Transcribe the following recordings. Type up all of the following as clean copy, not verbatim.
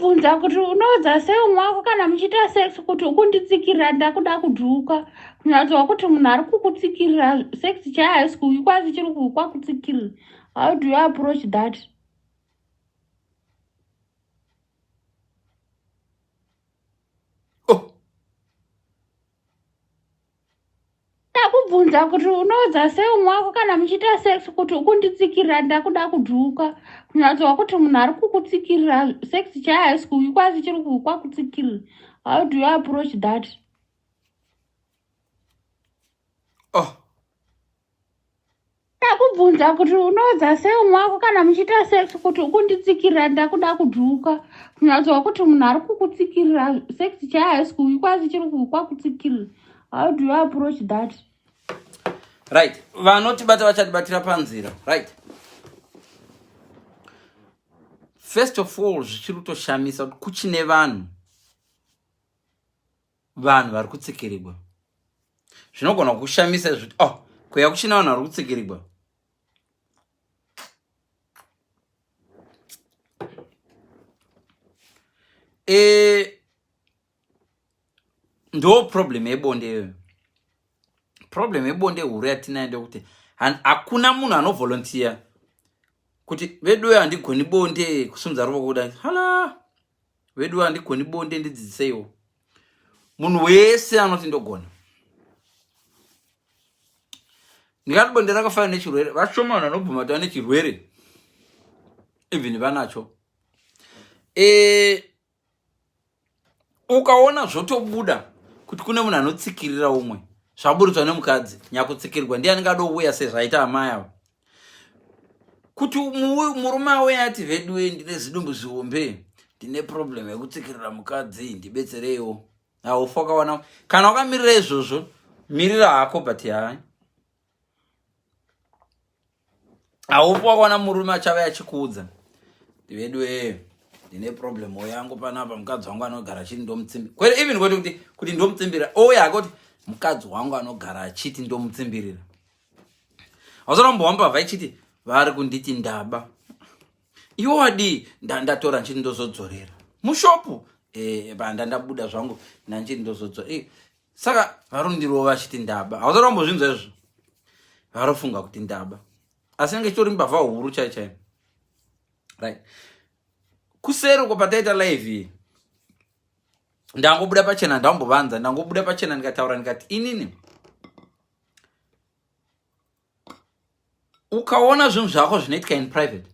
Ndakubvunza kuti unoudza sei umwe wako kana muchiita sex kuti ukunditsikirira ndakuda kudhuka. Kunyatsoa kuti munhu ari kukutsikirira sex chaiye haisi kuuikwa asi chiri kuuikwa kutsikirira. How do you approach that? Ndakubvunza kuti unoudza sei umwe wako kana muchiita sex kuti ukunditsikirira ndakuda kudhuka. Kunyatsoa kuti munhu ari kukutsikirira sex chaiye haisi kuuikwa asi chiri kuuikwa kutsikirira. How do you approach that? Ndakubvunza kuti unoudza sei umwe wako kana muchiita sex kuti ukunditsikirira ndakuda kudhuka. Kunyatsoa kuti munhu ari kukutsikirira sex chaiye haisi kuuikwa asi chiri kuuikwa kutsikirira. How do you approach that? Right. Vanotibata vachatibatira panzira. Right. First of all, zvichiri kutoshamisa kuti kuchine vanhu vari kutsikirirwa. Zvinogona kushamisa zviti kuya kuchina vanhu vari kutsikirirwa. Ndo problem yebonde. Problem yebonde huru yatinayo ndekuti hakuna munhu anovolunteer kuti vedu handigoni bonde kusumudza ruoko kudai. Hala, vedu handigoni bonde ndidzidzisewo. Munhu wese anoti ndogona. Ndingati bonde rakafanana nechirwere. Vashoma vanhu vanobvuma kuti vane chirwere. Even vanacho. Ukaona zvotobuda kuti kune munhu anotsikirira umwe, zvaburutswa nemukadzi nyakutsikirirwa, ndiye angadouya sezvaita amai avo. Kuti murume auya ati vedu ndine zidumbu zihombe, ndine problem yekutsikirira mukadzi, ndibetsereiwo. Haufa wakawana. Kana wakamirira izvozvo, mirira hako but hai. Haufa wakawana murume achava achikuudza. Vedu ndine problem yangu panapa, mukadzi wangu anogara achiti ndomutsimbirira. Kwete even kuti ndomutsimbirira, ouya akoti mukadzi wangu anogara achiti ndomutsimbirira. Hausarambowamba vaichiti vari kunditi ndaba. Iwo wadi ndatora nchiti ndozodzorera. Mushopu ndabuda zvangu nanchiti ndozodzorera. Saka varundirova vachiti ndaba. Hausarambozvinzwa izvo. Varofunga kuti ndaba. Asi nge chitori mbavha huru chaichai. Right. Kuseri uko pataita live ndangobuda pachena, ndambovanza ndangobuda pachena ndikataura ndikati inini ukaona zvinhu zvako zvinoitika in private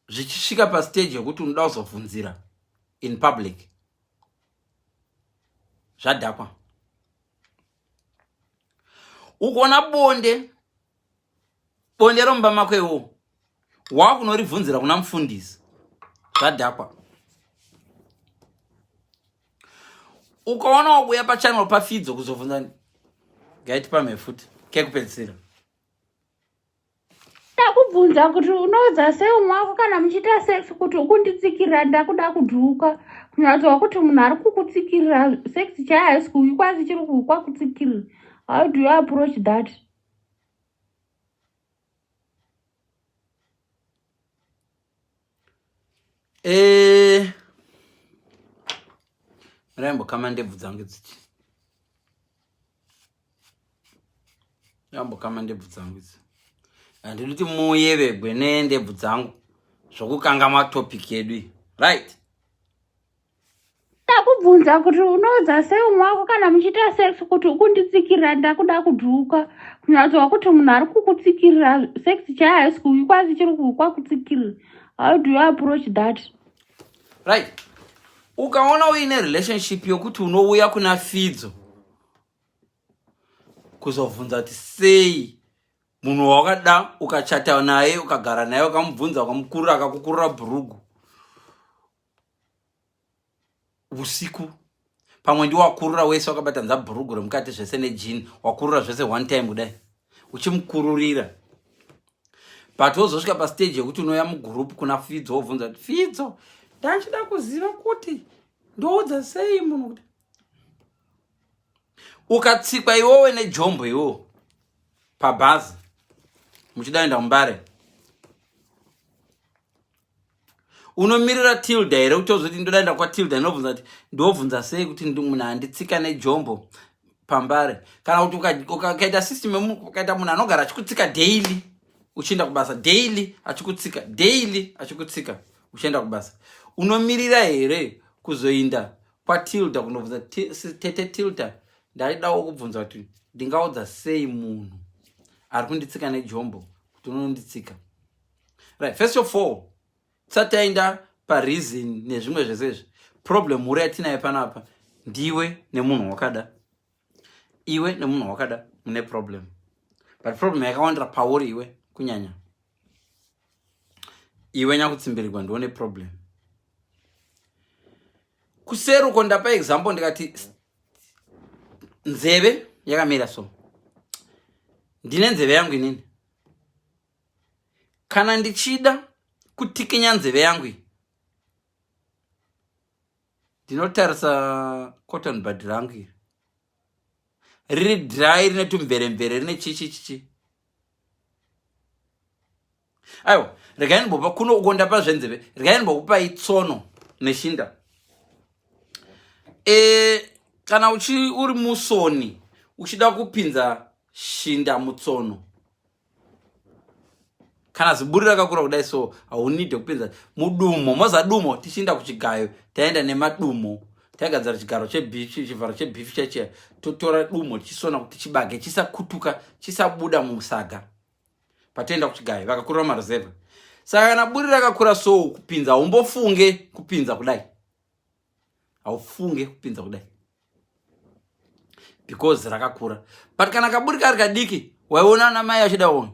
zvichisvika pastage yekuti unoda kuzobvunzira in public, zvadhakwa. Ukaona bonde romba mako iwo wakunoribvunzira kuna mufundisi, zvadhakwa. Ukaona wabuya pachannel pafidzo kuzobvunza gaiti pamhe futi kekupedzisira. Ndakubvunza kuti unoudza sei umwe wako kana muchiita sex kuti ukunditsikirira ndakuda kudhuka. Kunyatsoa kuti munhu ari kukutsikirira sex chaiye haisi kuuikwa asi chiri kuuikwa kutsikirira. How do you approach that? Raimbo kama ndebvu dzangu dzichi. Rambo kama ndebvu dzangu dzichi. Handiti muyevegwe nendebvu dzangu zvokukanga topic yedu. Right. Ndakubvunza kuti unoudza sei umwe wako kana muchiita sex kuti ukunditsikirira ndakuda kudhuka. Kunyatsoa kuti munhu ari kukutsikirira sex chaiye haisi kuuikwa asi chiri kuuikwa kutsikirira. How do you approach that? Right. Ukaona uine relationship yokuti unouya kuna fidzo kuzobvunza kuti sei munhu wakada ukachata naye ukagara naye ukamubvunza ukamukurira akakukurira bhurugu usiku, pamwe ndi wakurira wese wakabatanza bhurugu remukati zvese nejini, wakurira zvese one time kudai uchimukururira. But wozosvika pastage yekuti unoya mugroup kuna fidzo wobvunza kuti fidzo ndachida kuziva kuti ndoudza sei munhu kuti ukatsikwa iwowe nejombo iwo pabhazi muchidaenda mumbare, unomirira tilda here kuti uzoti ndodaenda kwatilda ndobvunza kuti ndobvunza sei kuti munhu handitsika nejombo pambare, kana kuti ukaita system ukaita munhu anogara achikutsika daily uchienda kubasa, daily achikutsika, daily achikutsika uchienda kubasa, unomirira here kuzoinda kwatilda kunobvunza tete tilda, ndaidawo kubvunza kuti ndingaudza sei munhu ari kunditsika nejombo kuti unonditsika. Right, first of all, tsataenda pareason nezvimwe zvesezvi, problem huru yatinayo panapa ndiwe nemunhu wakada, iwe nemunhu wakada mune problem, but problem yakawandira pauri iwe kunyanya, iwe nyakutsimbirigwa ndione problem. Kuseruko ndapa example ndikati nzeve yakamira so, ndine nzeve yangu inini, kana ndichida kutikinya nzeve yangu ndinotarisa cotton bud rangu riri dry, rine tumveremvere, rine chichi. Aiwa, regai ndimbopa kuno ukondapa zvenzeve, regai ndimbokupai tsono neshinda. Kana uri musoni uchida kupinza shinda mutsono, kana ziburi rakakura kudai so haunide kupinza mudumo, mozadumo tichinda kuchigayo taenda nemadumo, tagadzara chigaro chebifi, chivharo chebifi chachiya, totora dumo tichisona kuti chibage chisakutuka, chisabuda musaga patoenda kuchigayo, vakakurira mareserva. Saka kana buri rakakura so kupinza haumbofunge kupinza kudai, haufunge kupinza kudai because rakakura. But kana kaburi kari kadiki, waiona ana mai achida ona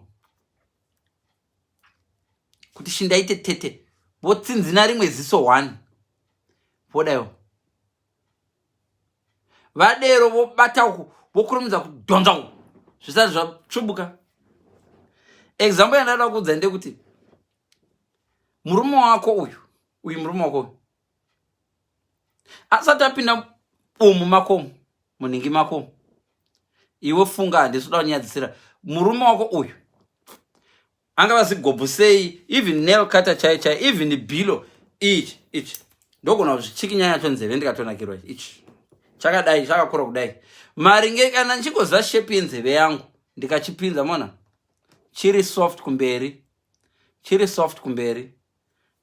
kuti shinda ite tete, votsinzina rimwe ziso 1 vodaiwo, vadero vobata uku vokurumidza kudhonza uku zvisati zvatsvubuka. Example yandada kuudza ndekuti murume wako uyu murume wako uyu asati apinda umu makomo, muningi makomo, iwe funga handisi kuda kunyadzisira, murume wako uyu angava zigobhu sei, even nail cutter chai, even bilo ichi ndogona kuzvichikinyanya chonzeve ndikatonakirwa ichi chakadai, chakakura kudai, maringe kana ndichikoziva shape yenzeve yangu ndikachipinza, mona chiri soft kumberi,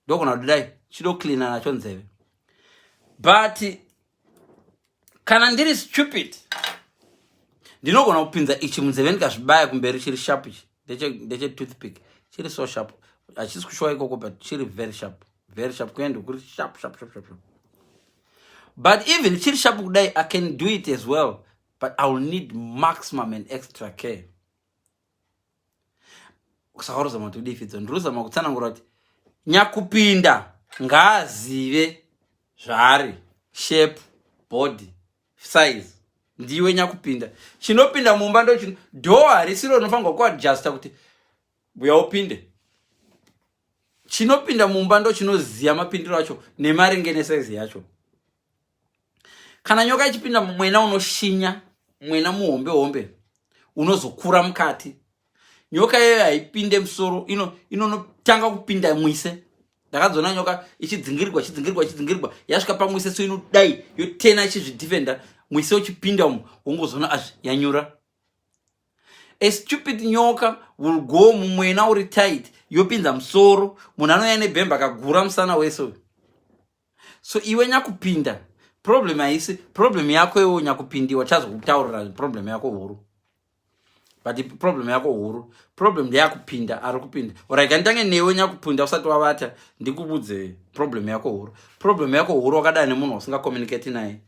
ndogona kudai chidocleana nacho nzeve. But kana ndiri stupid ndinogona kupinza ichi munzeve ndikazvibaya kumberi chiri sharp, ichi ndeche toothpick, chiri so sharp, hachisi kushowa ikoko, but chiri very sharp kuenda kuri sharp. But even chiri sharp kudai I can do it as well, but I will need maximum and extra care. Saka urozama kuti udifidzo, ndirozama kutsanangura kuti nyakupinda ngaazive zvaari, shape, body, size, ndiwe nyakupinda. Chinopinda mumba ndo chino, door harisiro unofanirwa kuadjusta kuti buya upinde. Chinopinda mumba ndo chinoziya mapindiro acho nemaringe nesize yacho. Kana nyoka ichipinda mwena unoshinya, mwena muhombe unozokura mukati, nyoka iyoyo haipinde musoro, inotanga kupinda mwise. Ndakadzona nyoka ichidzingirirwa yasvika pamwise, so inodai yotena ichizvidefenda, mwise uchipinda umu wongozona yanyura. A stupid nyoka will go mumwena uri tight, yopinza musoro, munhu anouya nebhemba akagura musana wese. So iwe nyakupinda, problem haisi, problem yako iwe nyakupindiwa, chazokutaurira problem yako huru. But problem yako huru, problem ndeyakupinda, ari kupinda. Ora kandange newe nyakupinda usati wavata, ndikubudze problem yako huru. Problem yako huru wakadai nemunhu usinga communicate naye.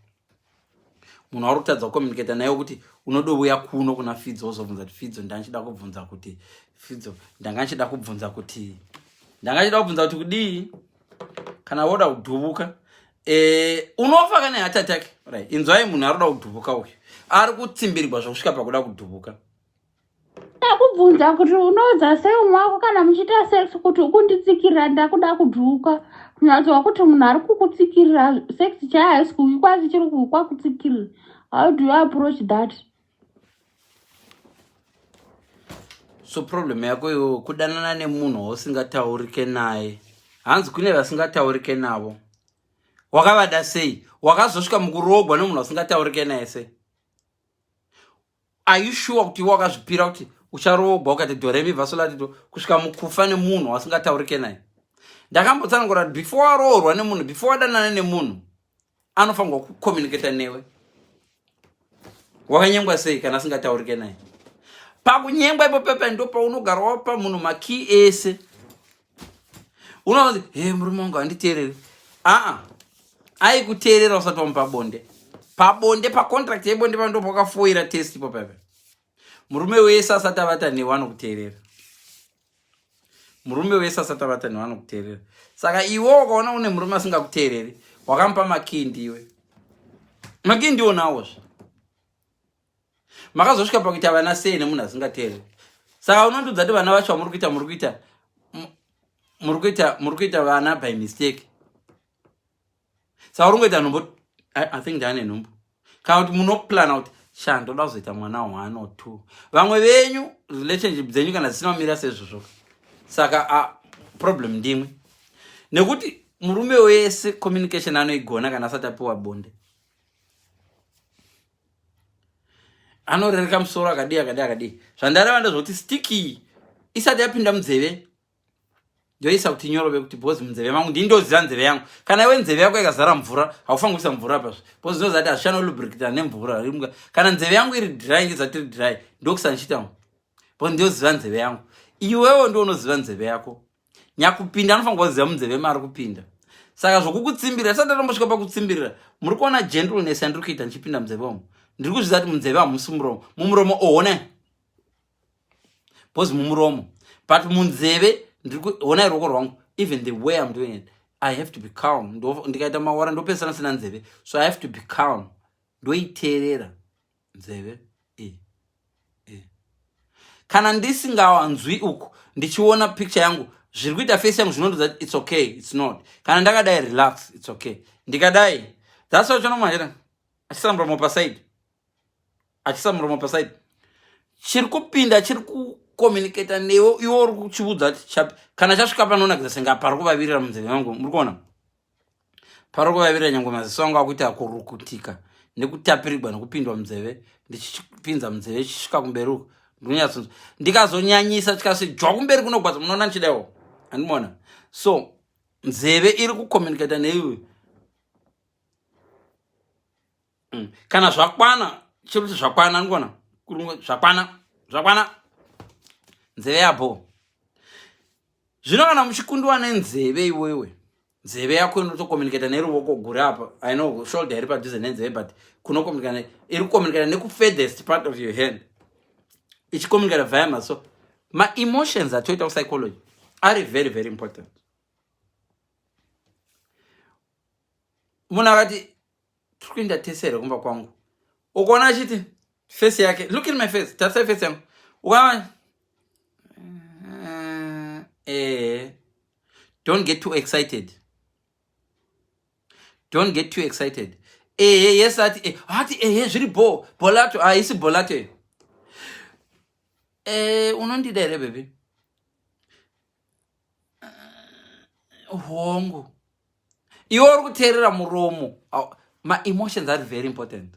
Munhu ari kutadza kucommunicate naye kuti unodouya kuno kuna Fidzo wozobvunza kuti Fidzo ndangachida kubvunza kuti Fidzo ndangachida kubvunza kuti kudii, kana woda kudhubuka unofa kana heart attack. Right, inzwai munhu ari kuda kudhubuka uyu ari kutsimbirirwa zvokusvika pakuda kudhubuka. Ndakubvunza kuti unoudza sei umwe wako kana muchiita sex kuti ukunditsikirira ndakuda kudhubuka, kunyatsowa kuti munhu ari kukutsikirira sex chaiyo haisi kuikwazi chiri kukutsikirira. How do you approach that? So problem yako yo kudanana nemunhu usingataurike naye hanzi kune vasingataurike navo. Wakavada sei? Wakazosvika mukurogwa nemunhu asingataurike naye sei? Are you sure kuti wakazvipira kuti ucharogwa ukati doremi vasolatito kusvika mukufa nemunhu asingataurike naye? Ndakambotsanangura kuti before waroorwa nemunhu, before wadanana nemunhu, anofanirwa kucommunicata newe. Wakanyengwa sei kana asingataurike naye? Pakunyengwa ipo pepe ndo paunogara wapa munhu makey ese. Unozi, murume wangu handiteereri. Aikuteerera usati wamupa bonde. Pabonde, pacontract yebonde pando pakafoira test ipo pepe. Murume wese asati avata newe anokuteerera. Murume wese asati avata newe anokuteerera. Saka iwe ukaona une murume asingakuteereri, wakamupa makey ndiwe. Makey ndiwo nawozve. Makazosvika pakuti havana sei nemunhu asingateereri. Saka unondudza kuti vana vacho muri kuita vana by mistake. Saka urungoita nhumbu, I think ndane nhumbu. Kana kuti munoplana kuti ndoda kuzoita mwana 1 or 2. Vamwe venyu relationship dzenyu kana zisina kumira sezvozvo. Saka problem ndimwe. Nekuti murume wese communication anoigona kana asati apiwa bonde. Anorereka musoro akadi. Zvandareva ndezvoti sticky isati yapinda munzeve. Ndoisa kuti nyorobe kuti bozi munzeve mangu ndindoziva nzeve yangu. Kana iwe nzeve yako ikazara mvura, haufaniri kuisa mvura pasvo. Bozi ndozati hazvichano lubricate nemvura. Kana nzeve yangu iri dry ngizati iri dry, ndokusandichita. Bozi ndoziva nzeve yangu. Iwewo ndiwo unoziva nzeve yako. Nyakupinda anofanirwa kuziva munzeve mari kupinda. Saka zvokukutsimbirira, sati ndatombosvika pakutsimbirira, muri kuona gentleness yandiri kuita ndichipinda munzeve umu. Ndiri kuzviziva kuti munzeve hamusi muromo. Mumuromo ohone. Bozi mumuromo. But munzeve ona iroko rwangu, even the way I'm doing it, I have to be calm. Ndikaita mawara ndopesana sina nzeve, so I have to be calm. Ndoiteerera nzeve. Kana ndisingawanzwi uku, ndichiona picture yangu, zviri kuita face yangu zvinondodza it's okay, it's not. Kana ndakadai relax, it's okay. Ndikadai, that's what chonomanyira. Achisa muromo paside. Chiri kupinda, chiri kucommunicata newe, iwo uri kuchiudza kuti kana chasvika panonakidza senga pari kuvavirira munzeve wangu. Muri kuona? Pari kuvavirira nyange maziso angu akuita kurukutika nekutapirirwa nekupindwa munzeve, ndichipinza munzeve chisvika kumberi uko. Ndikazonyanyisa chikasi jwa kumberi kunogwadza, munoona ndichidaiwo. Handimona? So, nzeve iri kucommunicata neiwe. Kana zvakwana, chiri kuti zvakwana, handimona? Zvakwana. Nzeve yapo. Zvino kana muchikundwa nenzeve iwewe, nzeve yako inotokomunicata neruoko guru apa. I know shoulder iri padhuze nenzeve, but kunokomunicata iri kukomunicata nekufurthest part of your hand. Ichikomunicata via maso. Ma emotions atoita psychology are very very important. Munhu akati tiri kuenda tesere kumba kwangu, ukaona achiti face yake, look in my face, tarisa face yangu, ukaona don't get too excited. Yes, ati zviri bolato, isi bolato. Unondida here baby? Hongu. Iwe uri kuteerera muromo. My emotions are very important.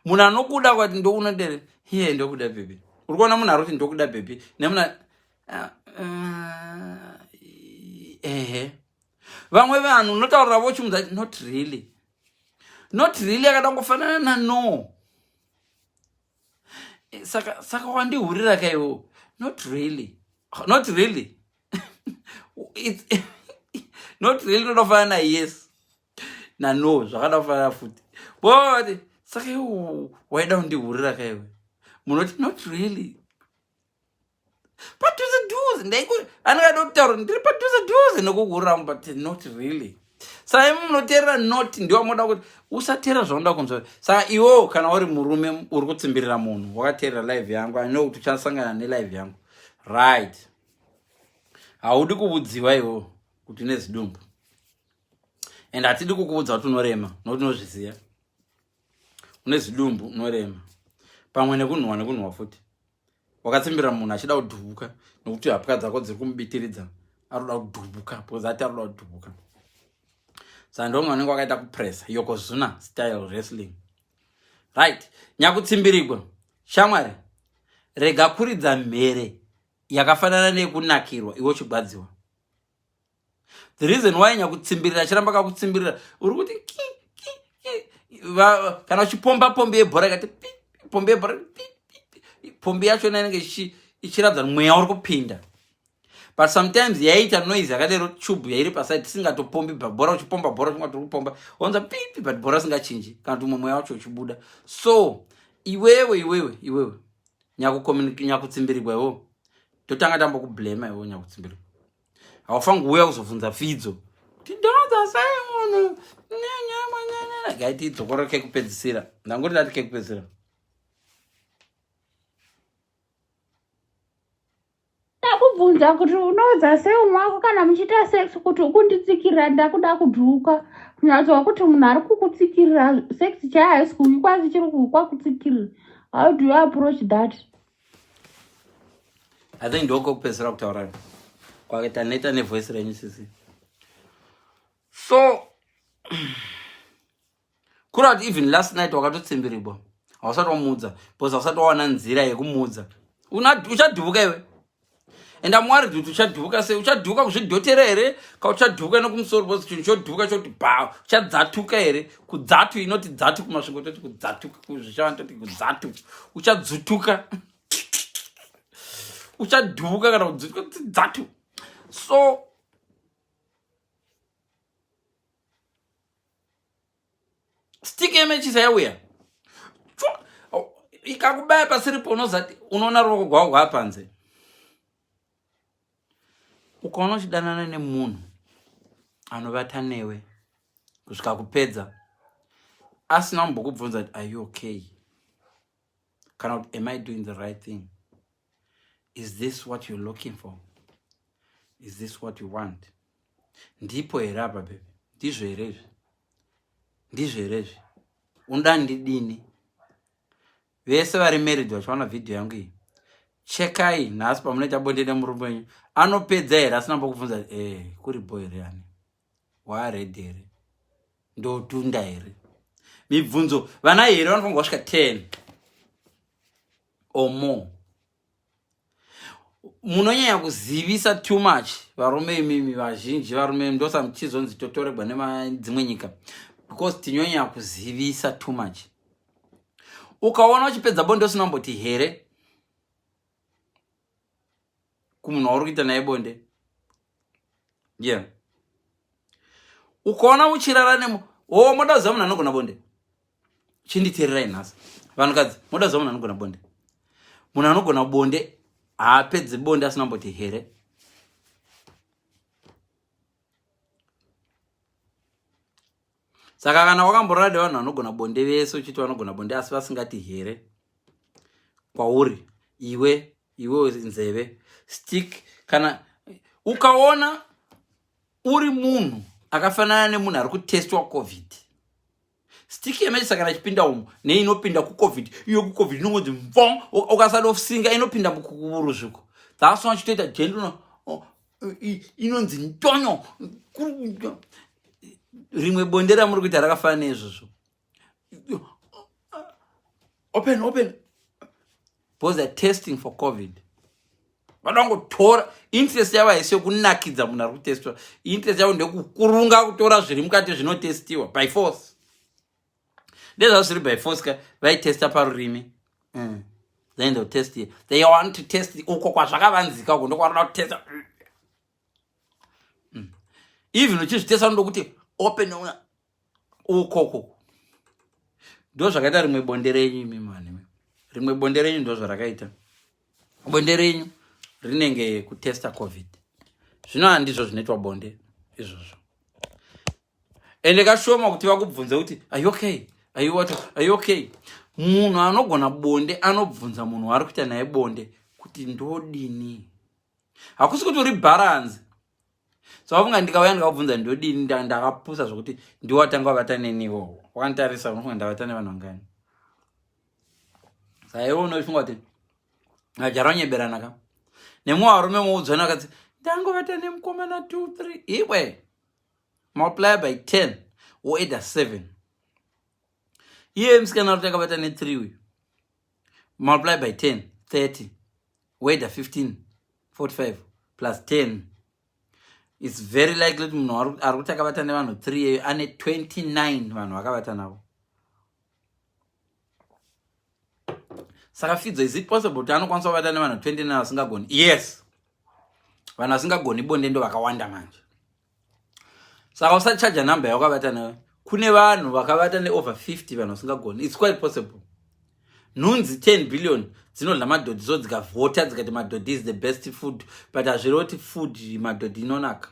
Munhu anokuda kwati ndounodere, ndokuda baby. Uri kuona munhu ari kuti ndokuda baby, nemuna vamwe vanhu unotaurira vochimudza not really akada ngofanana na no. Saka wandihurira kaiwo, not really it's not really unofanana na yes na no, zvakada kufanana futi. But saka iwo waida kundihurira kaiwe, munoti not really. Padhuze ndaikuri anokada kutaura ndiri padhuze nekuhurira, but not really. Saka munoteerera not ndiwa moda kuti usateerera zvaunoda kunzwa. Saka iwo kana uri murume uri kutsimbirira munhu, wakateerera live yangu, I know kuti uchasangana nelive yangu, right? Haudi kuudziwa iwo kuti nezidumbu, and hatidi kukuudza kuti unorema nokuti unozviziva. Unezidumbu unorema pamwe nekunhuwa futi. Wakatsimbirira munhu achida kudhubuka nokuti hapwa dzako dziri kumubitiridza, aroda kudhubuka because ati aroda kudhubuka. Saka ndonga unenge wakaita kupressa yokozuna style wrestling. Right, nyakutsimbirigwa shamwari rega kuridza mhere yakafanana nekunakirwa iwo chigwadziwa. The reason why nyakutsimbirira chiramba kakutsimbirira uri kuti kana uchipomba pombe yebhora ikati pombe yebhora pombe yacho inenge ichiratidza mweya uri kupinda. But sometimes yaita noise yakadero tube yairi paside tisingatopombi bhora uchipomba bhora chingati kupomba wanza pipi but bhora singachinji kana kuti mweya wacho uchibuda. So iwewe nyakutsimbirigwa iwo totanga tambo kublema iwo nyakutsimbirigwa. Haufangi uya kuzobvunza fidzo kuti ndinodza sei munhu gaiti dzokoro kekupedzisira ndangoti ndati kekupedzisira. Ndakubvunza kuti unodza sei umwe wako kana muchiita sex kuti ukunditsikirira ndakuda kudhuka. Kunyatsowa kuti munhu ari kukutsikirira sex chahaisi kuuyi kwazi chiri kwakutsikirira. How do you approach that? I think ndoko kupedzisira kutaura kwakaita neta nevoice renyu sisi. So kuri kuti even last night wakatotsimbirigwa hausati wamudza because hausati wawana nzira yekumudza. Uchadhubuka iwe and I'm worried kuti uchadhubuka sei. Uchadhubuka kuzvidhotera here ka uchadhubuka nokumusoro because chinhu chodhubuka choti bha uchadzatuka here. Kudzatu inoti dzatu kumasvingo toti kudzatuka kuzvishava toti kudzatu uchadzutuka uchadhubuka kana kudzutuka dzatu. So stick image yauya ikakubaya pasiripo unozati unoona ruoko rwako rwapanze. Ukaona uchidanana nemunhu anovata newe kusvika kupedza asina kumbokubvunza kuti are you okay kana kuti am I doing the right thing, is this what you're looking for, is this what you want, ndipo here apa bebe, ndizvo herezvi unoda ndidini. Vese vari married vachiwana vhidhiyo yangu iyi chekai nhasi pamunoita bonde nemurume wenyu anopedza here asina mbokubvunza kuripo here ani waredhi here ndotunda here. Mibvunzo vana here vanofanirwa kusvika 10 or more. Munonyanya kuzivisa too much varume imimi vazhinji varume ndosa muchizonzi totoregwa nemadzimwe nyika because tinyanya kuzivisa too much. Ukaona uchipedza bonde usina mboti here kumunhu wauri kuita naye bonde, yeah, ukaona uchirara moda kuziva munhu anogona bonde. Chinditeererai nhasi vanhukadzi, moda kuziva munhu anogona bonde. Munhu anogona bonde haapedzi bonde asina mboti here. Saka kana wakamborara nevanhu vanogona bonde vese uchiti vanogona bonde asi vasingati here kwauri iwe nzeve stick. Kana ukaona uri munhu akafanana nemunhu ari kutestwa covid, stick yemechisa kana chipinda umo neinopinda kucovid, iyo kucovid inongonzi mvong ukasada ofusinga inopinda mukuruzviko. That's why chitoita jendo inonzi ntonyo. Rimwe bonde ramuri kuita rakafanana neizvozvo. Open because they're testing for covid. Vanongotora interest yavo haisi yokunakidza munhu ari kutestwa. Interest yavo ndekukurunga kutora zviri mukati zvinotestiwa by force. Ndezvavo zviri by force ka vaitesta parurimi. Then they'll test it. They want to test uko kwazvakavanzika uko ndokwaanoda kutesta. Even uchizvitesta ndokuti open ukoko. Ndo zvakaita rimwe bonde renyu imi mani. Rimwe bonde renyu ndo zvarakaita. Bonde renyu rinenge kutesta covid. Zvino handizvo zvinoitwa bonde izvozvo. Ende kashoma kuti vakubvunza kuti are you okay? Are you what? Are you okay? Munhu anogona bonde anobvunza munhu ari kuita naye bonde kuti ndodini. Hakusi kuti uri balance. So afunga ndikauya ndikabvunza ndodini ndakapusa zvokuti ndiwatanga wavata neniwo. Wakantarisa unofunga ndavata nevanhu vangani. Saka iwe unofunga kuti ngajaronyeberanaka. Nemwe varume muudzana akati tangovata nemukomana 2 3 iwe multiply by 10 or either 7 iye musikana uri takavata ne3 uyu multiply by 10 30 whether 15 45 plus 10 it's very likely kuti munhu ari kuti akavata nevanhu 3 eyo ane 29 vanhu vakavata navo. Saka fidzo, is it possible kuti anokwanisa kuvata nevanhu 29 vasingagoni? Yes, vanhu vasingagoni bonde ndo vakawanda manje. Saka usachaja number yakavata nayo. Kune vanhu vakavata neover 50 vanhu vasingagoni. It's quite possible. Nhunzi 10 billion dzinodla madhodhi so dzikavhota dzikati madhodhi is the best food, but hazviroti food madhodhi inonaka.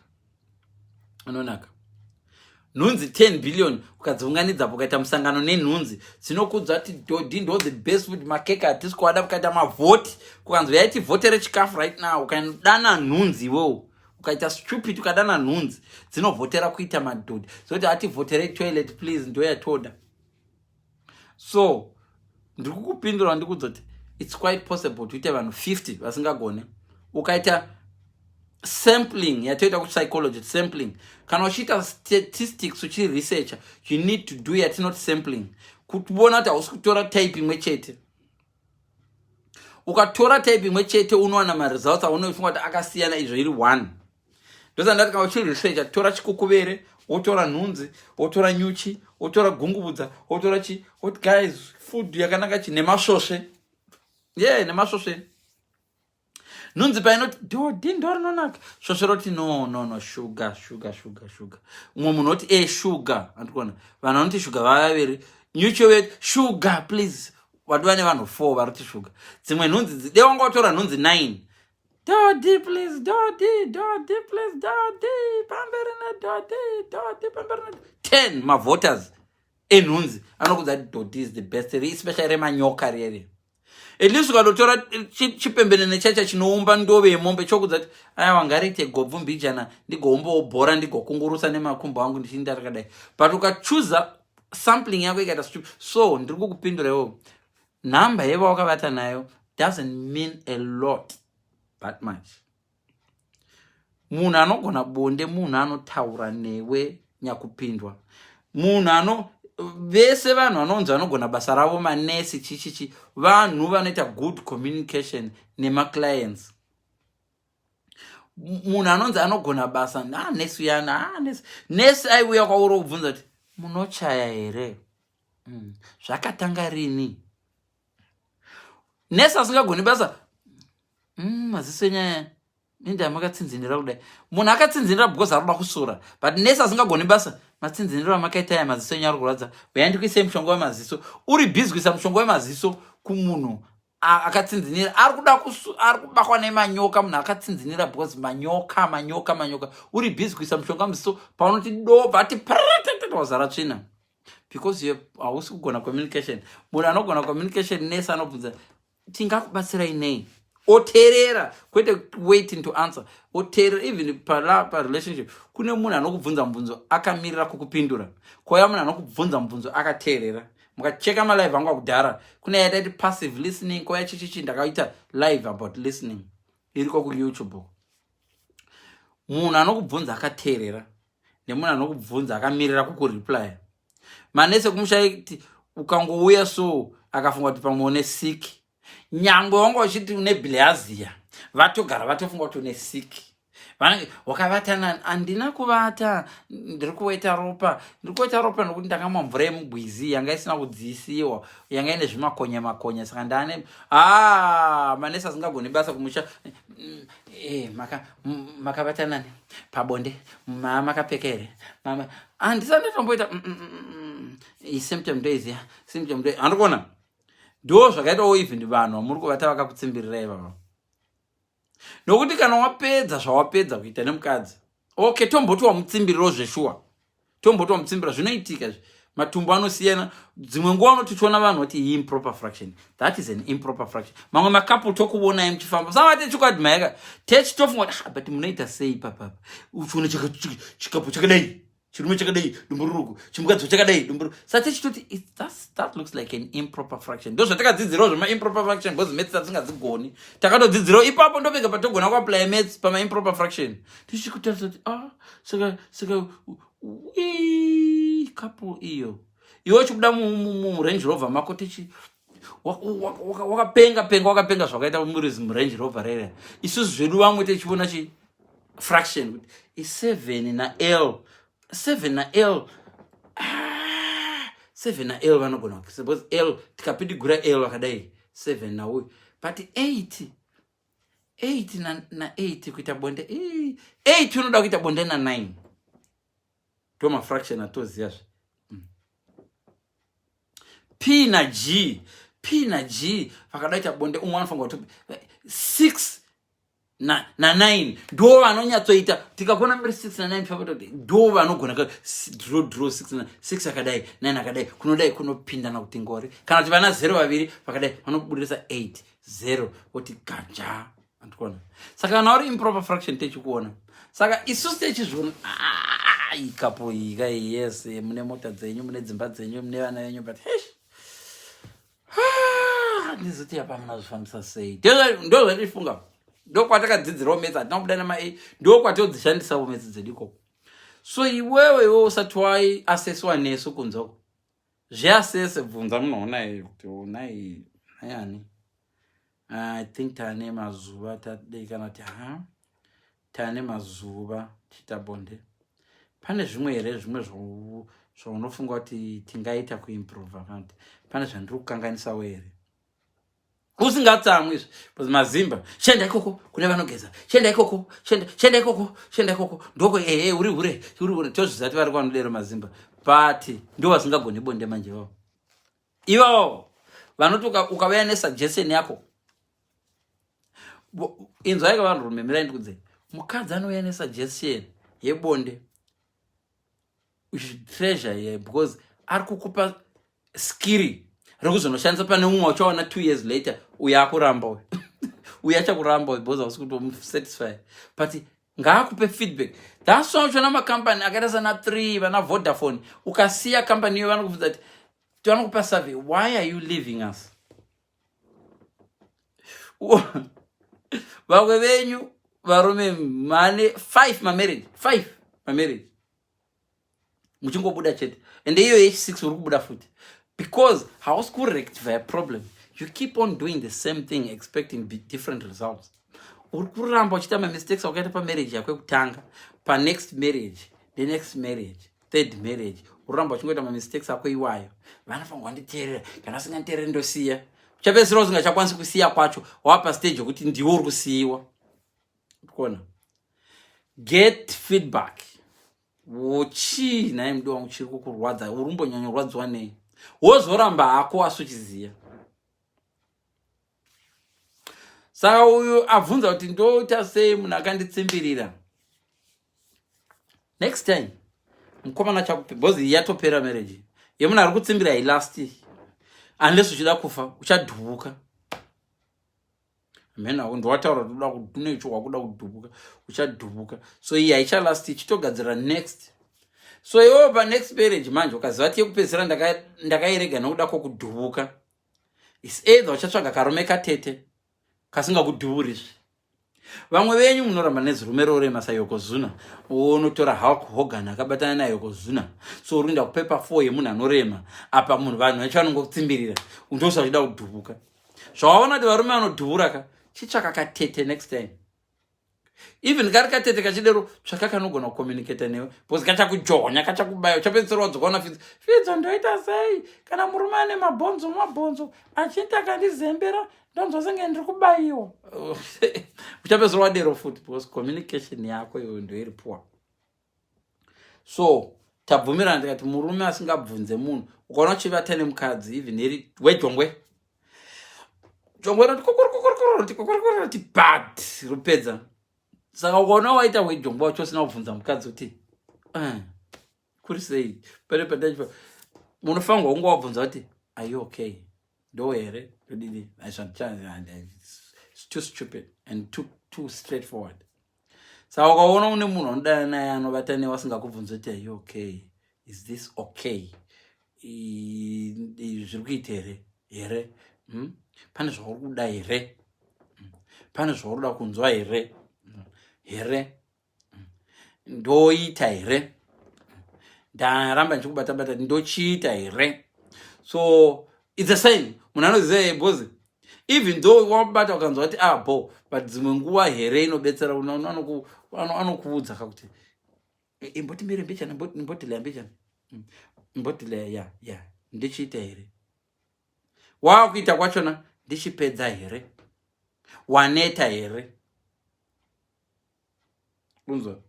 Nhunzi 10 billion ukadziunganidzapo ukaita musangano nenhunzi dzinokudza kuti dhodhi ndo the best food, makeke hatisi kuada, ukaita mavhoti kukanzwa yaiti vhotere chikafu right now, ukadana nhunzi iwewo ukaita stupid ukadana nhunzi dzinovhotera kuita madhodhi zoti hati vhotere toilet please ndo yatoda. So ndiri kukupindura ndikudza kuti it's quite possible tuite vanhu 50 vasingagone. Ukaita sampling yatoita kupsychology sampling, kana uchiita statistics uchiresearcha, you need to do yati not sampling kutibona kuti hausi kutora type imwe chete. Ukatora type imwe chete unowana maresults aunofunga kuti akasiyana izvo iri 1. Ndosandati kana uchiresearcha tora chikukuvere, wotora nhunzi, wotora nyuchi, wotora gungubudza, wotora what guys food yakanaka nemasvosve. Yeah, nemasvosve. Nhunzi painoti dhodhi ndo rinonaka, svosve roti no sugar. Umwe munhu oti sugar, andikuona vanhu vanoti sugar vavaviri, nyuchi weti sugar please, wadiwa nevanhu 4 varoti sugar. Dzimwe nhunzi dewanga watora nhunzi 9, dhodhi please, dhodhi please, dhodhi pamberine, dhodhi pamberine, 10 mavoters enhunzi anokudza kuti dhodhi is the best, especially remanyoka rere. At least ukadotora chipembenene chacha chinoumba ndove yemombe chokudza kuti aya wangarite gobvu mbijana ndigombobhora ndigokungurusa nemakumbo angu ndichinda rakadai, but ukachuza sampling yako ikaita stupid. So ndiri kukupindura iwo, nhamba yeva wakavata nayo doesn't mean a lot that much. Munhu anogona bonde munhu anotaura newe nyakupindwa, munhu vese vanhu vanonzi vanogona basa ravo, manesi chichichi, vanhu vanoita good communication nemaclients. Munhu anonzi anogona basa nesi uyana nesi aiuya kwauri kubvunza kuti munochaya here, zvakatanga rini? Nesi asingagoni basa, maziso enyaya nenda makatsinzinira kudai. Munhu akatsinzinira because arikuda kusura, but nesi asingagoni basa, matsinziniro amakaita aya maziso enyaya arikuradza, uya ndikuise mushonga wemaziso. Uri busy kuisa mushonga wemaziso kumunhu akatsinzinira arikubakwa nemanyoka, munhu akatsinzinira because manyoka. Uri busy kuisa mushonga wemaziso paunoti dobva ati paratata wazara tsvina because hausi kugona communication. Munhu anogona communication nesi anobvunza tingakubatsirai nei, oteerera kwete waiting to answer, oteerera. Even pa relationship kune munhu anokubvunza mubvunzo akamirira kukupindura, kwauya munhu anokubvunza mubvunzo akateerera. Mukacheka malive angu akudhara kune yataiti passive listening, kwauya chichichi ndakaita live about listening iriko kuYouTube. Munhu anokubvunza akateerera nemunhu anokubvunza akamirira kukureply. Manese kumushaiti ukangouya so akafunga kuti pamwe une sick, nyangwe wanga uchiti une bilharzia, vatogara vatofunga kuti une sick. Wakavata nani? Andina kuvata, ndiri kuweta ropa nokuti ndakamwa mvura yemugwizi yanga isina kudziisiwa, yanga ine zvimakonya. Saka ndane manesi asingagoni basa kumusha, makavata nani pabonde, makapfeka here mama, handisana tomboita symptom days ya symptom days. Andikuona ndo zvakaitawo even vanhu vamuri kuvata vakakutsimbirirai vava. Nokuti kana wapedza zvawapedza kuita nemukadzi, okay, tomboti wamutsimbiriro zveshuwa, tomboti wamutsimbira, zvinoitika matumbu anosiyana. Dzimwe nguva unotichiona vanhu vati improper fraction, that is an improper fraction. Mamwe makapuri tokuonai muchifamba savati chikwadhimayaka techitofunga kuti but munoita sei papapa, uchiona chikapu chakadai chirume chakadai dumburuku chimukadzi chakadai dumburu sati chitoti that looks like an improper fraction ndo zvatakadzidzirawo zvema improper fraction because maths atisingadzigoni takatodzidzirawo ipapo ndopega patogona kuapply maths pama improper fraction tichikutarisa kuti saka couple iyo iwe chikuda murange rover mako tichi wakapenga zvakaita muri murange rover rere isusu zvedu vamwe tichiona chi fraction i7 na L 7 na L 7 na L vanogona suppose L tikapidigura L wakadai 7 na uyu but 8 na 8 kuita bonde 8 unoda kuita bonde na 9 toma fraction atoziyazve P na G vakadaita bonde umwe anofanirwa kuti 6 na 9 ndo vanonyatsoita tikakona mberi 6 na 9 pakatoti ndo vanogona draw 6 na 6 akadai 9 akadai kunodai kunopindana kuti ngori kana kuti vana 0 vaviri vakadai vanobudisa 8 0 kuti gaja andikona saka kana uri improper fraction techikuona saka isusu techizviona ikapo ika yes mune mota dzenyu mune dzimba dzenyu mune vana venyu but ndizoti apa munazvifambisa sei ndo zvatifunga ndo kwatakadzidzirawo maths hatina kubuda nama-a ndo kwatodzishandisawo maths dzedu ikoko so iwewe usati waiaseswa nesu kunzoko zveasese bvunza munoona kuti onai ani I think tane mazuva tadei kana kuti tane mazuva tichita bonde pane zvimwe here zvimwe zvaunofunga kuti tingaita kuimprove kandi pane zvandiri kukanganisawo here usingatsamwi because mazimba shenda ikoko kune vanogeza shenda ikoko ndoko uri tozvizati vari kwanodero mazimba but ndo vasingagoni bonde manje vavo ivavo vanoti ukauya nesuggestion yako inzwa ika vanhurume mirai ndikudzei mukadzi anouya nesuggestion yebonde you should treasure here because ari kukupa skiri rekuzonoshandisa pane umwe uchaona 2 years later uya akuramba uyu uya achakuramba uyu because hausi kuti umusatisfy but ngaakupe feedback that's why uchiona makampani akaita sana 3 vana Vodafone ukasiya kampani iyo vanokubvunza kuti vanokupa survey why are you leaving us vamwe venyu varume mane 5 mamarriage muchingobuda chete ende iyo h6 uri kubuda futi because hausi kurectify a problem you keep on doing the same thing expecting different results uri kuramba uchiita mistakes wakaita pamarriage yako yekutanga panext marriage the next marriage third marriage uramba uchingoita mistakes ako iwayo vanofanirwa nditeerera kana usinganditeereri ndosiya uchapedzisira usingachakwanisi kusiya kwacho wapa stage yokuti ndiwo uri kusiyiwa kuona get feedback wochi naye mdiwa muchiri kukurwadza urumbonyanya rwadziwa nei wozoramba hako asuchiziya saka uyu abvunza kuti ndoita sei munhu akanditsimbirira next time mukomana chakupe because yatopera marriage yemunhu ari kutsimbira hailasti unless uchida kufa uchadhubuka mena ndowataura kuti uda kudunecho wakuda kudhubuka uchadhubuka so iyi haichalasti ichitogadzira next so iwewe panext marriage manje ukaziva kuti yekupedzisira ndakairega nokuda kwokudhubuka is either uchatsvaga karume katete kasingakudhuburizve vamwe venyu munoramba nezirume rorema sayokozuna unotora Hulk Hogan akabatana nayokozuna so uri kuenda kupepa 4 yemunhu anorema apa munhu vanhu vacho vanongokutsimbirira ndosachida kudhubuka zvawaona kuti varume vanodhubura ka chitsvaka katete next time even kari katete kachidero tsvaka kanogona kucommunicate newe because kachakujonya kachakubaya uchapedzisira wadzokaona fidzo ndoita sei kana murume ane mabhonzo achinti akandizembera ndonzwa senge ndiri kubayiwa uchapedzisira wadero futi because communication yako iyo ndo iri poor so tabvumirana tikati murume asingabvunze munhu ukaona uchivata nemukadzi even iri wejongwe roti bad rupedza saka ukaona waita wejongwa wacho usina kubvunza mukadzi kuti kuri sei pere padacho munofanirwa kunge wabvunza kuti are you okay ndo here todini it's too stupid and too straightforward Saka ukaona une munhu unodana naye anovata newe asingakubvunza kuti are you okay, is this okay, zviri kuita here, pane zvauri kuda here, pane zvauri kuda kunzwa here, ndoita here, ndaramba ndichikubata ndochiita here. So it's a sign. Munhu anoziva because even though wabata ukanzwa kuti bo but dzimwe nguva here inobetsera anokuudza kakuti imboti mbiri mbechana imbotile mbechana imbotile ya ndichiita here, wakuita kwachona ndichipedza here, waneta here, kunzwa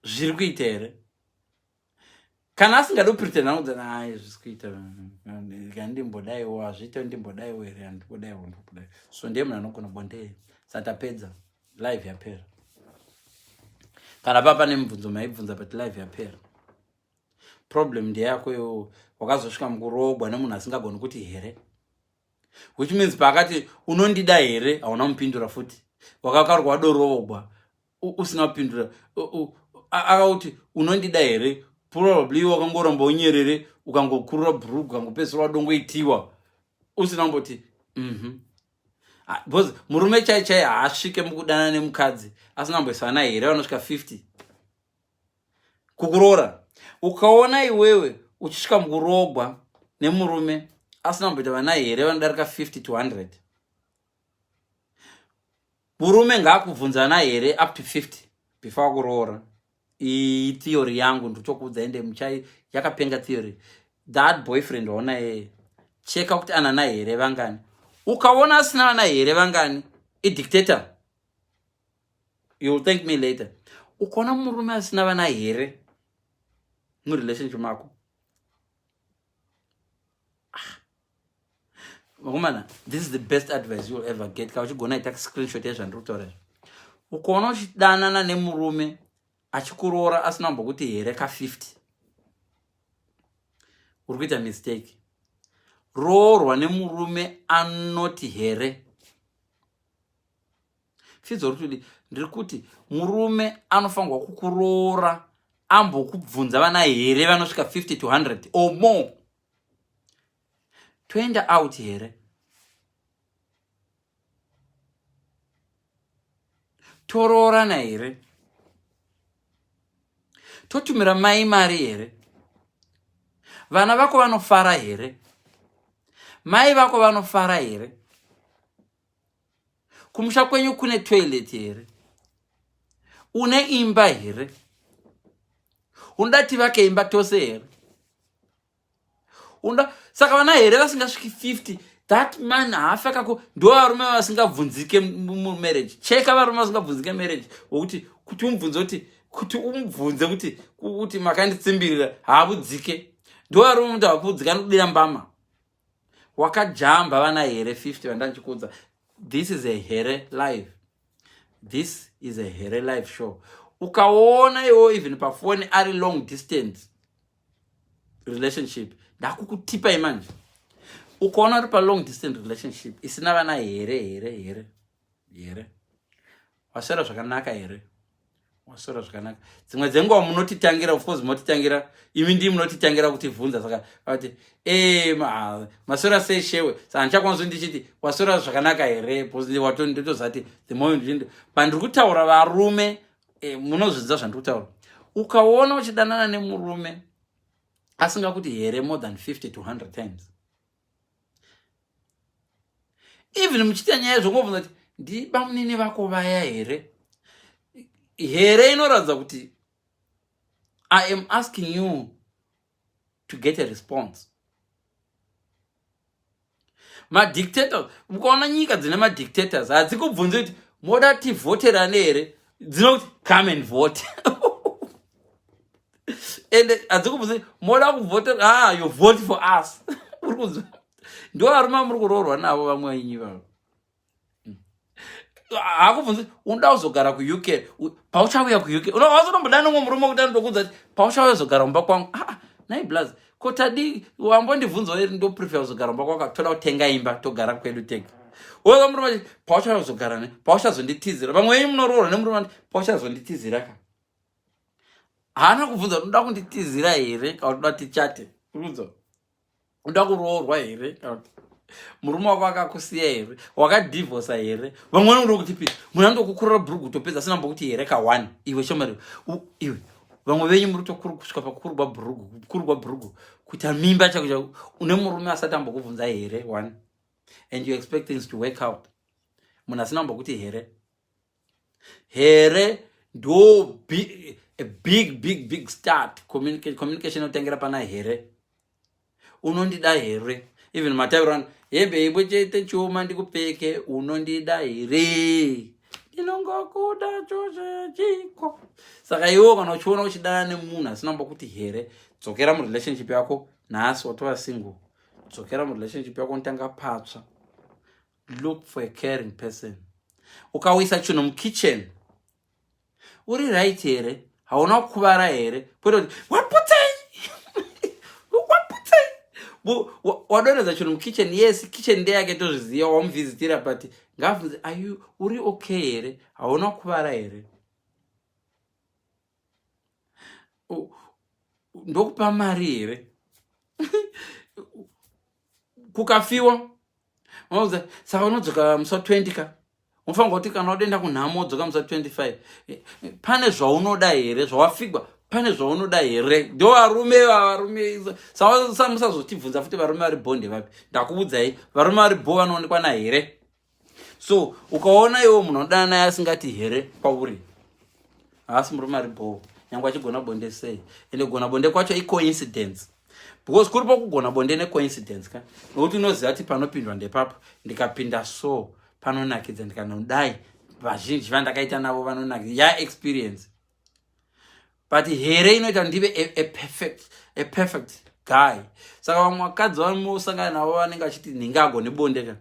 zviri kuita here. Kana asingadi kupretenda anodza naye zvisikuita ndimbodaiwo hazviita ndimbodaiwo here handibodaiwo ndibodaiwo. So ndiye munhu anogona bonde satapedza live yapera. Kana papa nemubvunzo maibvunza but live yapera. Problem ndeyako yo wakazosvika mukurobwa nemunhu asingagoni kuti here, which means pakati unondida here hauna mupindura futi, wakakarwa wadorobwa usina kupindura akauti unondida here, probably wakangoramba unyerere ukangokurura bhurugu ukangopedzisira wadongoitiwa usina kumboti because murume chai haasvike mukudana nemukadzi asina kumboisana here vanosvika 50 kukuroora. Ukaona iwewe uchisvika mukurogwa nemurume asina kumboita vana here vanodarika 50 to 100, murume ngaakubvunzana here up to 50 before akuroora. Theory yangu nditokuudza ende muchai yakapenga theory. That boyfriend waona yeye cheka kuti ana naye here vangani. Ukaona asina vana here vangani dictator, you will thank me later. Ukaona murume asina vana here murelationship mako, Woman, this is the best advice you'll ever get. Kauchigona itaka screenshot yezvandiri kutaura. Ukaona uchidanana nemurume achikuroora asina kumbokuti here ka 50, uri kuita mistake. Roorwa nemurume anoti here. Fidzo rutudi ndiri kuti murume anofanirwa kukuroora ambokubvunza vana here vanosvika 50 to 100 or more. Toenda out here, toroorana here, totumira mai mari here, vana vako vanofara here, mai vako vanofara here, kumusha kwenyu kune toilet here, une imba here, undati vake imba tose here, saka vana here vasingasviki 50, that man haafakako ndo varume vasingabvunzike mumarriage. Cheka varume vasingabvunzike marriage wokuti kuti umubvunze kuti makanditsimbirira haabudzike. Ndo varume muti hakubudzika nokudira mbama. Wakajamba vana here 50 vandachikudza. This is a here live. This is a here live show. Ukaona iwo even pafoni ari long distance relationship ndakukutipa imanje. Ukaona uri pa long distance relationship isina vana here wasera zvakanaka here, wasera zvakanaka. Dzimwe dzenguva munotitangira, of course munotitangira, imi ndii munotitangira kutivhunza. Saka vati masora sei shewe, saka ndichakwanisa ndichiti wasera zvakanaka here, because watondotozati the moment ndiri kutaura varume munozvidza zvandiri kutaura. Ukaona uchidanana nemurume asingakuti here more than 50 to 100 times, even muchiita nyaya zvongobvunza kuti ndibamunini vako vaya here. Here inoratidza kuti I am asking you to get a response. Madictators, ukaona nyika dzine madictators hadzikubvunzi kuti moda tivhoterane here, dzinoti come and vote. And hadzikubvunzi moda kuvhotera, you vote for us. Ndo varume muri kuroorwa navo vamwe vainyi vavo. Hakubvunzi unoda kuzogara kuuk, pauchauya kuuk unozotombodana nomwe murume kuti andokuudza kuti pauchauya kuzogara mumba kwangu. Nai blaz kotadi wambondibvunzawo iri ndoprefer kuzogara mumba kwangu, toda kutenga imba togara kwedu tega. Wewe murume pauchazogara ne pauchazonditizira vamwe venyu munoroora nemurume pauchazonditizira ka haana kubvunza unoda kunditizira here kana unoda tichate kubvunza unoda kuroorwa here kana murume wako akakusiya here wakadivhosa here vamwe vanode kuti pii munhu andokukurira bhurugu topedza asina mbokuti here ka 1 iwe shomari iwe vamwe venyu muri kusvika pakukurwa bhurugu kuita mimba chako chako une murume asati ambokubvunza here 1 and you expect things to work out munhu asina mbokuti here ndo a big start communication inotengera pana here unondida here even matavirano hebe chete choma ndikupeke unondida here ndinongokuda chose chiko saka iwo kana uchiona uchidana nemunhu asina mbokuti here dzokera murelationship yako nhasi watova single dzokera murelationship yako unotanga patsva look for a caring person ukawisa chinhu mukitchen uri right here hauna kukuvara here kwete kuti waputei wadonedza chinhu mukitchen yes kitchen ndeyake tozviziva wamuvhizitira but ngabvunze uri okay here hauna kukuvara here ndokupa mari here kukafiwa saka unodzoka musa 20 ka unofanira kuti kana wadoenda kunhamo wodzoka musa 25 pane zvaunoda here zvawafigwa pane zvaunoda here ndo varume saka musazotibvunza futi varume vari bonde vapi ndakuudzai varume vari bo vanoonekwa na here so ukaona iwo munhu unodana naye asingati here pauri haasi murume ari bo nyange achigona bonde sei ende kugona bonde kwacho icoincidence because kuri pakugona bonde necoincidence ka nokuti unoziva kuti panopindwa ndepapo ndikapinda so panonakidza ndikanodai vazhinji vandakaita navo vanonakidza experience but here inoita ndive a perfect guy saka vamwe vakadzi vanosangana navo vanenge vachiti ndingagone bonde ka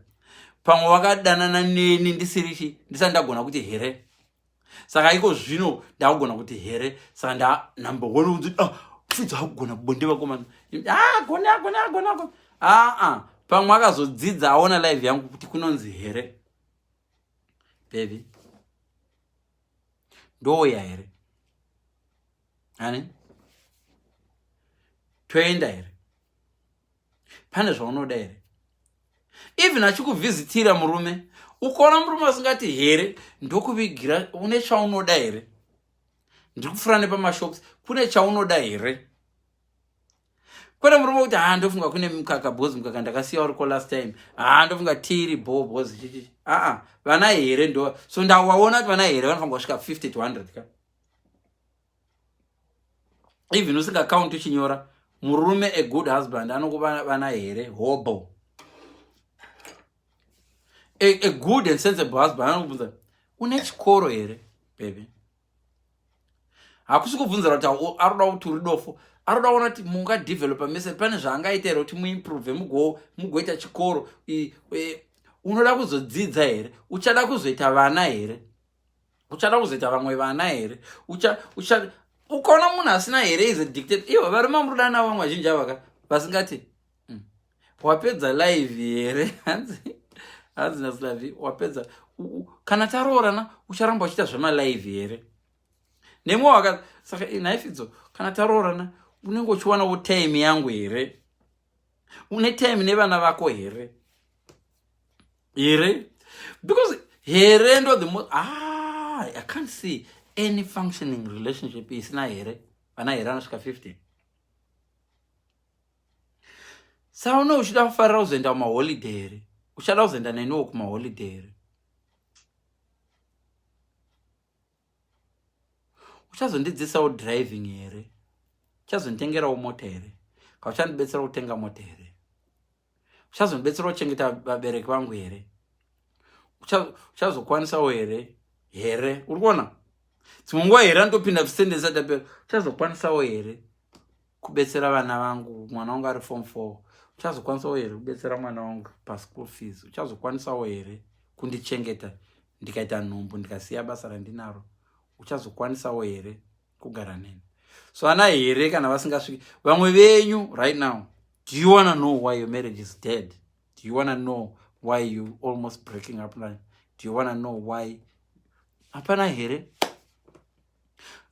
pamwe vakadanana neni ndisirichi ndisati ndagona kuti here saka iko zvino ndakugona kuti here saka ndambogona kuti fidza kugona bonde vakomana gona pamwe akazodzidza aona live yangu kuti kunonzi here baby ndoya here ani toenda here pane zvaunoda here even achikuvhizitira murume ukaona murume asingati here ndokuvigira une chaunoda here ndiri kufura nepamashops kune chaunoda here kwete murume kuti ndofunga kune mukaka bhozi mukaka ndakasiya uriko last time ndofunga tiri bhozi chichichi vana here ndo so ndawaona kuti vana here vanofanira kusvika 50 to 100 ka even usingakaunti uchinyora murume a good husband anokuva vana here hobo a good and sensible husband anokubvunza une chikoro here baby hakusi kubvunzira kuti aroda kuti uri dofo aroda kuona kuti mungadevelopa mese pane zvaangaita here kuti muimprove mugoita chikoro unoda kuzodzidza here uchada kuzoita vana here uchada kuzoita vamwe vana here ukaona munhu asina here is a dictator ivo varume muruda navamwe vazhinji avaka vasingati wapedza live here hanzi naslavi wapedza kana taroorana ucharamba uchiita zvemalive here nemwe waka saka naifidzo kana taroorana unenge uchiwanawo time yangu here une time nevana vako here because here ndo the most I can't see any functioning relationship isina here vana here anosvika 50 saka uno uchida kufarira kuzoenda kumaholiday here uchada kuzoenda neniwo kumaholiday here uchazondidzisawo driving here uchazonditengerawo mota here ka uchandibetsera kutenga mota here uchazondibetsera kuchengeta vabereki vangu here uchazokwanisawo here uri kuona dzimwe nguva here andopinda visendesi atapera uchazokwanisawo here kubetsera vana vangu mwana wangu ari form 4 uchazokwanisawo here kubetsera mwana wangu paschool fees uchazokwanisawo here kundichengeta ndikaita nhumbu ndikasiya basa randinaro uchazokwanisawo here kugara neni so ana here kana vasingasviki vamwe venyu right now do you want to know why your marriage is dead do you want to know why you almost breaking up now? Do you want to know why? Hapana here.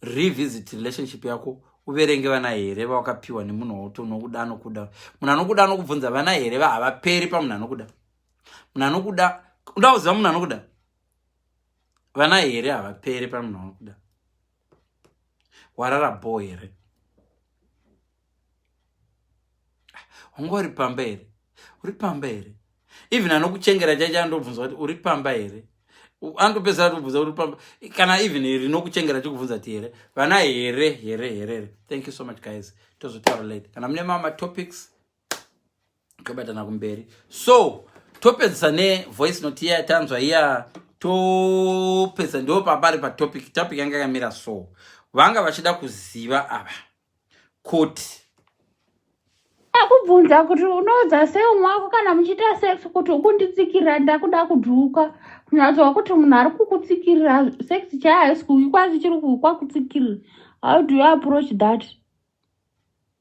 Revisit relationship yako. Uverenge vana here vakapiwa nemunhu wauto unokuda anokuda. Munhu anokuda anokubvunza vana here havaperi pamunhu anokuda. Munhu anokuda undakuziva munhu anokuda. Vana here havaperi pamunhu anokuda. Warara boy here. Ungori pamba here. Uri pamba here. Even anokuchengera chacha andobvunza kuti uri pamba here. Andopesa kubvunza uri pamba. Kana even rinokuchengera chikubvunza ti here. Vana here. Thank you so much guys. Tozotaura late. Kana mune mama topics kabatana kumberi. So, topedzisa ne voice note ya tanzwa iya topedza ndo papari pa topic yanga yakamira so. Vanga vachida kuziva ava kuti akubvunza kuti unoudza sei umwe wako kana muchiita sex kuti ukunditsikirira ndakuda kudhuka kunyatsowa kuti munhu ari kukutsikirira sex chahaisi kuuyi kwazi chiri kwakutsikirira. How do you approach that?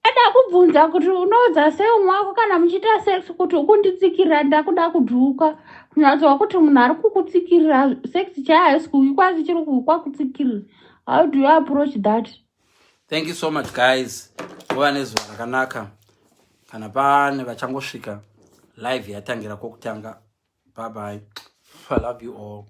Ada kubvunza kuti unoudza sei umwe wako kana muchiita sex kuti ukunditsikirira ndakuda kudhuka kunyatsowa kuti munhu ari kukutsikirira sex chahaisi kuuyi kwazi chiri kwakutsikirira. How do you approach that? Thank you so much guys. Muva nezuva rakanaka. Kana pane vachangosvika live yatangira kokutanga. Bye bye. I love you all.